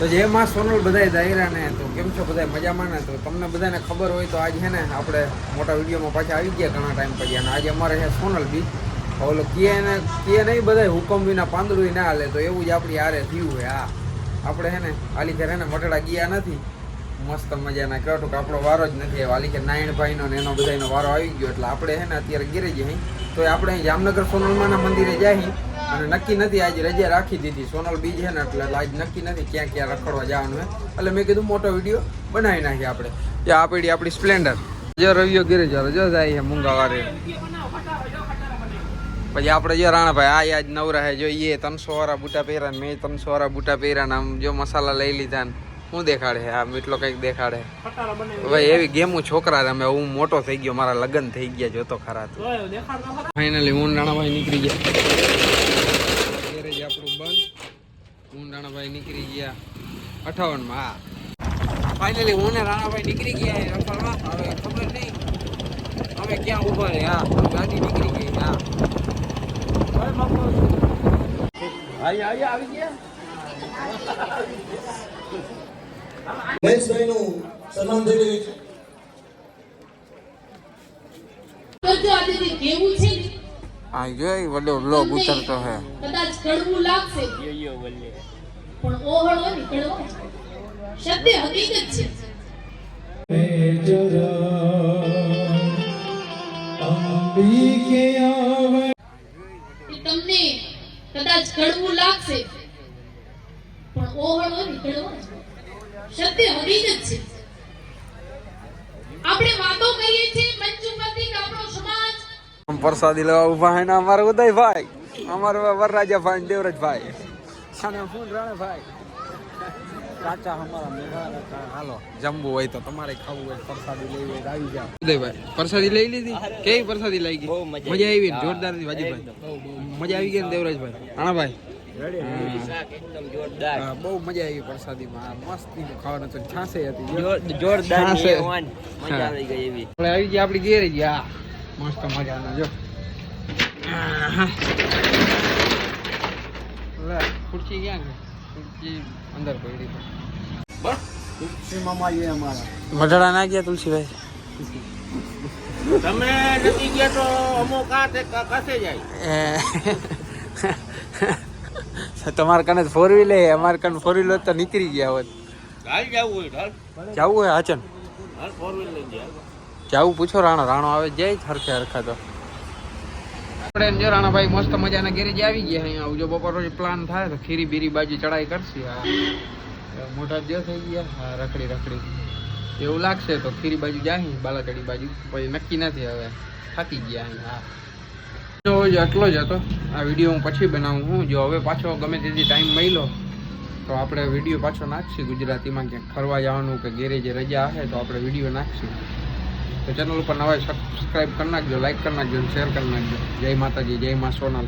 તો જે માં સોનલ બધાય દાયરા ને તો કેમ છો બધા મજામાં ને? તો તમને બધાને ખબર હોય તો આજ છે ને આપણે મોટા વિડીયોમાં પાછા આવી ગયા ઘણા ટાઈમ પછી, અને આજે અમારે છે સોનલ બીચ. ઓલો કે નહીં બધા હુકમ વિના પાંદડું ના હાલે, તો એવું જ આપણી હારે થયું હોય. આપણે છે ને આલી ઘરે ને મટડા ગયા નથી, મસ્ત મજાના કહો કે આપણો વારો જ નથી આવ્યો. આલી કે નારાયણભાઈનો ને એનો બધાનો વારો આવી ગયો, એટલે આપણે છે ને અત્યારે ઘેરે જઈએ. તો આપણે અહીં જામનગર સોનલમાના મંદિરે જઈએ, અને નક્કી નથી આજે રજા રાખી દીધી. સોનલ બીજ છે ને એટલે આજ નક્કી નથી ક્યાં ક્યાં રખડવા જવાનું હોય, એટલે મેં કીધું મોટો વિડીયો બનાવી નાખીએ આપણે. ત્યાં આપણી આપણી સ્પ્લેન્ડર જો રવિયો ઘેરે ચાલો જો જાય છે મૂંગાવારે. પછી આપણે જો રાણાભાઈ આજ નવરા હે, જો એ 300 વાળા બૂટા પહેર્યા ને મેં 300 વાળા બૂટા પહેર્યા ને આમ જો મસાલા લઈ લીધા ને શું દેખાડે આ મીઠલો કંઈક દેખાડે. ભાઈ એવી ગેમું છોકરા રમે, હું મોટો થઈ ગયો, મારા લગ્ન થઈ ગયા જોતો ખરા. ફાઇનલી હું રાણાભાઈ નીકળી ગયા, ગેરેજ આપણું બંધ. હું રાણાભાઈ નીકળી ગયા 58 માં. ફાઇનલી હું ને રાણાભાઈ નીકળી ગયા રખડવા. હવે ખબર નહીં અમે ક્યાં ઉભા રહે. ગાડી નીકળી ગઈ. આવી ગયા મહેશભાઈનું સન્માન થઈ રહ્યું છે. તો જો આજે કેવું છે ને આ જોઈ વડો બ્લોગ ઉતરતો હે. કદાચ કડવું લાગશે પણ ઓહળો નીકળવો સત્ય હકીકત છે. તમને કદાચ કડવું લાગશે પણ ઓહળો નીકળવો સત્ય હકીકત છે. આપણે વાતો કરીએ છીએ મંચુમતી આપણો સમાજ પ્રસાદી લેવા ઉભા હે ને અમારા ઉદયભાઈ, અમારા વરરાજાભાઈ, દેવરાજભાઈ અને ફૂલ રાણાભાઈ કાચા અમારા મેઘા. હાલો જમવું હોય તો તમારે ખાવું હોય પ્રસાદી લેવી હોય આવી જાવ. ઉદયભાઈ પ્રસાદી લઈ લીધી? કેવી પ્રસાદી લઈ ગઈ? મજા આવી ને? જોરદાર વાજીભાઈ મજા આવી ગઈ ને? દેવરાજભાઈ રાણાભાઈ બહુ મજા આવી પ્રસાદીમાં. મસ્તી ખાવાનું તો છાસે હતી જોરદાર. મજા આવી ગઈ એવી. આપણે આવી ગયા આપણી ઘેર ગયા મસ્ત મજાના. જો ખુરશી ક્યાં છે? ખુરશી અંદર પડી. તુલસી મામા એ અમારા મઢડા ના ગયા તુલસીભાઈ? તમે નથી ગયા તો અમો કાસે જાય. તમારે કને ફોર વ્હીલ હે, અમારે કને ફોર વ્હીલ તો નીકળી ગયા હોત. હાલ જવું હોય હાલ જવું હોય હાચન હાલ 4 વ્હીલ લઈ ગયા. જાવું પૂછો રાણો આવે જાય હરખે હરખા. તો આપણે જો રાણાભાઈ મસ્ત મજાના ગેરેજ આવી ગયા. અહીંયા જો બપોર રોજ પ્લાન થાય તો ખીરી બીરી બાજુ ચડાઈ કરશે. મોટા જો થઈ ગયા. રખડી એવું લાગશે તો ખીરી બાજુ જાય, બાલાચડી બાજુ પછી નક્કી નથી. હવે થાકી ગયા અહીંયા. જો એટલો જ હતો. આ વિડીયો હું પછી બનાવું હું. જો હવે પાછો ગમે તેથી ટાઈમ મળ્યો તો આપણે વિડીયો પાછો નાખશું ગુજરાતીમાં. ક્યાંક ફરવા જવાનું કે ગેરેજે રજા હશે તો આપણે વિડીયો નાખશું. તો ચેનલ ઉપર નવા સબસ્ક્રાઈબ કરી નાખજો, લાઈક કરી નાખજો, શેર કરી નાખજો. જય માતાજી, જય મા સોનલ.